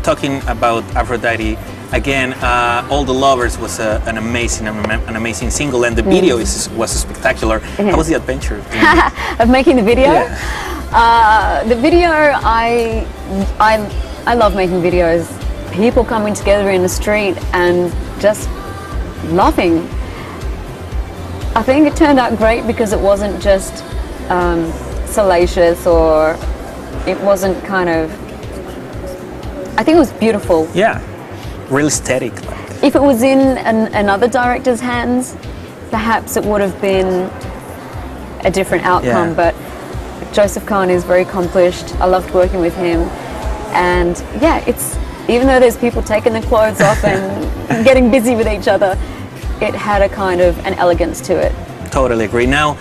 talking about Aphrodite again, All the Lovers was an amazing single, and the video was spectacular. How was the adventure of making the video? Yeah. The video, I love making videos. People coming together in the street and just laughing. I think it turned out great because it wasn't just salacious, or it wasn't kind of, I think it was beautiful. Yeah, real aesthetic. If it was in another director's hands, perhaps it would have been a different outcome, but Joseph Kahn is very accomplished. I loved working with him, and yeah, it's, even though there's people taking their clothes off and getting busy with each other, it had a kind of an elegance to it. Totally agree. Now,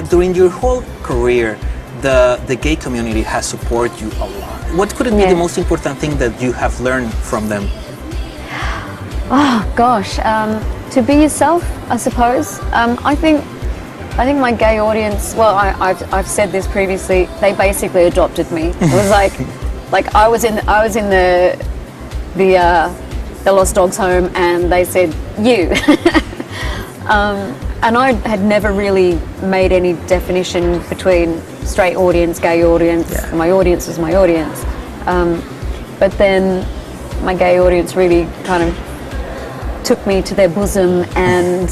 during your whole career, the gay community has supported you a lot. What could be the most important thing that you have learned from them? Oh gosh, to be yourself, I suppose. I think my gay audience, well, I've said this previously, they basically adopted me. It was like I was in the Lost Dogs home, and they said, you. And I had never really made any definition between straight audience, gay audience. My audience was my audience. But then my gay audience really kind of took me to their bosom and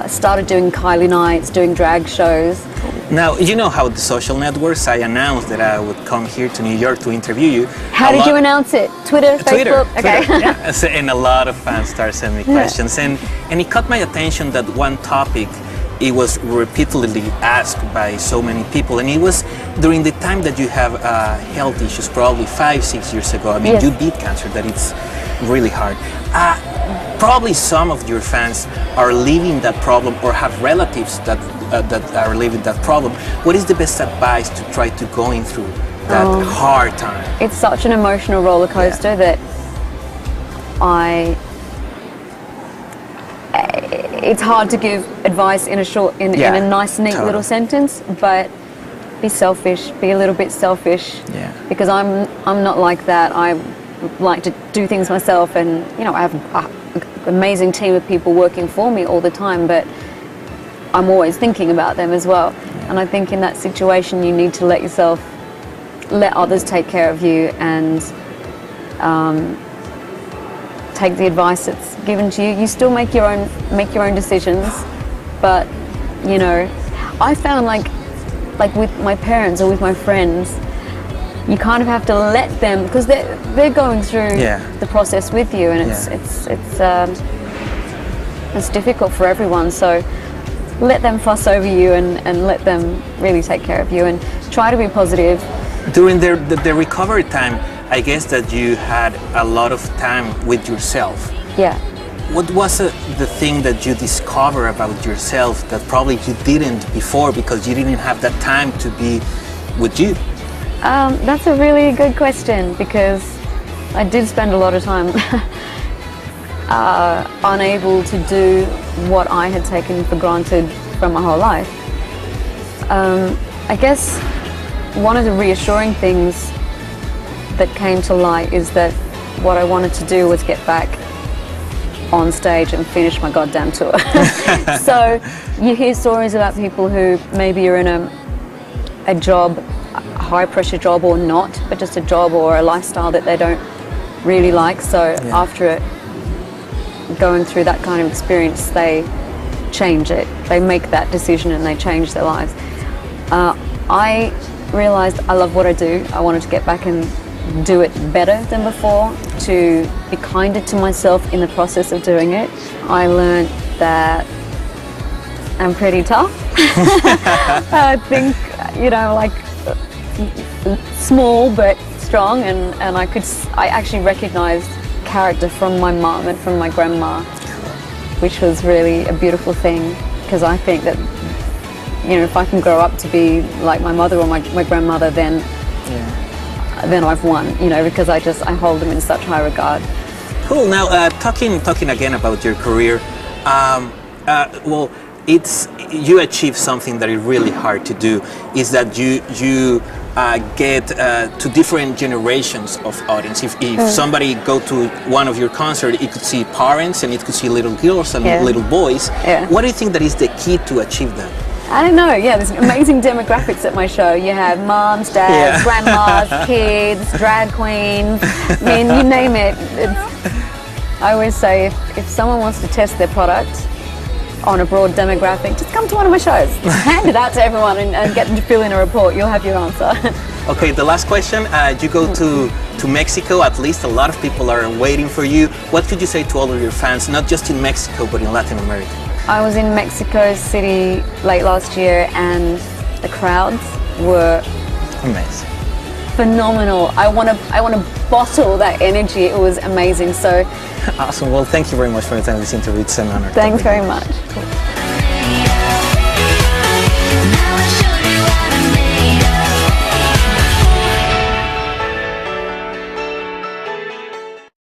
started doing KYLIE nights, doing drag shows. Now, you know how the social networks, I announced that I would come here to New York to interview you. How did you announce it? Twitter, Facebook? Okay. Yeah. And a lot of fans started sending me questions. And it caught my attention that one topic, it was repeatedly asked by so many people. And it was during the time that you have health issues, probably 5-6 years ago. I mean, you beat cancer, that it's really hard. Probably some of your fans are living that problem or have relatives that are living that problem. What is the best advice to try to going through that hard time? It's such an emotional roller coaster that it's hard to give advice in a nice, neat little sentence, but be selfish, be a little bit selfish, because I'm not like that. I like to do things myself, and I have an amazing team of people working for me all the time, but I'm always thinking about them as well. And I think in that situation you need to let others take care of you, and take the advice that's given to you. You still make your own decisions, but I found like with my parents or with my friends, you kind of have to let them, because they're going through the process with you, and it's difficult for everyone. So let them fuss over you and let them really take care of you, and try to be positive. During the recovery time, I guess that you had a lot of time with yourself. Yeah. What was the thing that you discovered about yourself that probably you didn't before because you didn't have that time to be with you? That's a really good question, because I did spend a lot of time unable to do what I had taken for granted from my whole life. I guess one of the reassuring things that came to light is that what I wanted to do was get back on stage and finish my goddamn tour. So you hear stories about people who maybe are in a job, a high pressure job or not, but just a job or a lifestyle that they don't really like. So after going through that kind of experience, they change it. They make that decision and they change their lives. I realized I love what I do. I wanted to get back and do it better than before, to be kinder to myself in the process of doing it. I learned that I'm pretty tough. I think, like small but strong, and I actually recognized character from my mom and from my grandma, which was really a beautiful thing, because I think that if I can grow up to be like my mother or my grandmother, then I've won, because I hold them in such high regard. Cool. Now, talking again about your career, well, you achieved something that is really hard to do, is that you get to different generations of audience. If somebody go to one of your concerts, it could see parents and it could see little girls and little boys. What do you think that is the key to achieve that? I don't know, there's amazing demographics at my show. You have moms, dads, grandmas, kids, drag queens, I mean, you name it. I always say if someone wants to test their product on a broad demographic, just come to one of my shows. Hand it out to everyone and get them to fill in a report. You'll have your answer. Okay, the last question. You go to Mexico, at least a lot of people are waiting for you. What could you say to all of your fans, not just in Mexico, but in Latin America? I was in Mexico City late last year and the crowds were amazing. Phenomenal. I want to bottle that energy. It was amazing. So awesome. Well, thank you very much for attending this interview. It's an honor. Thanks very much. Cool.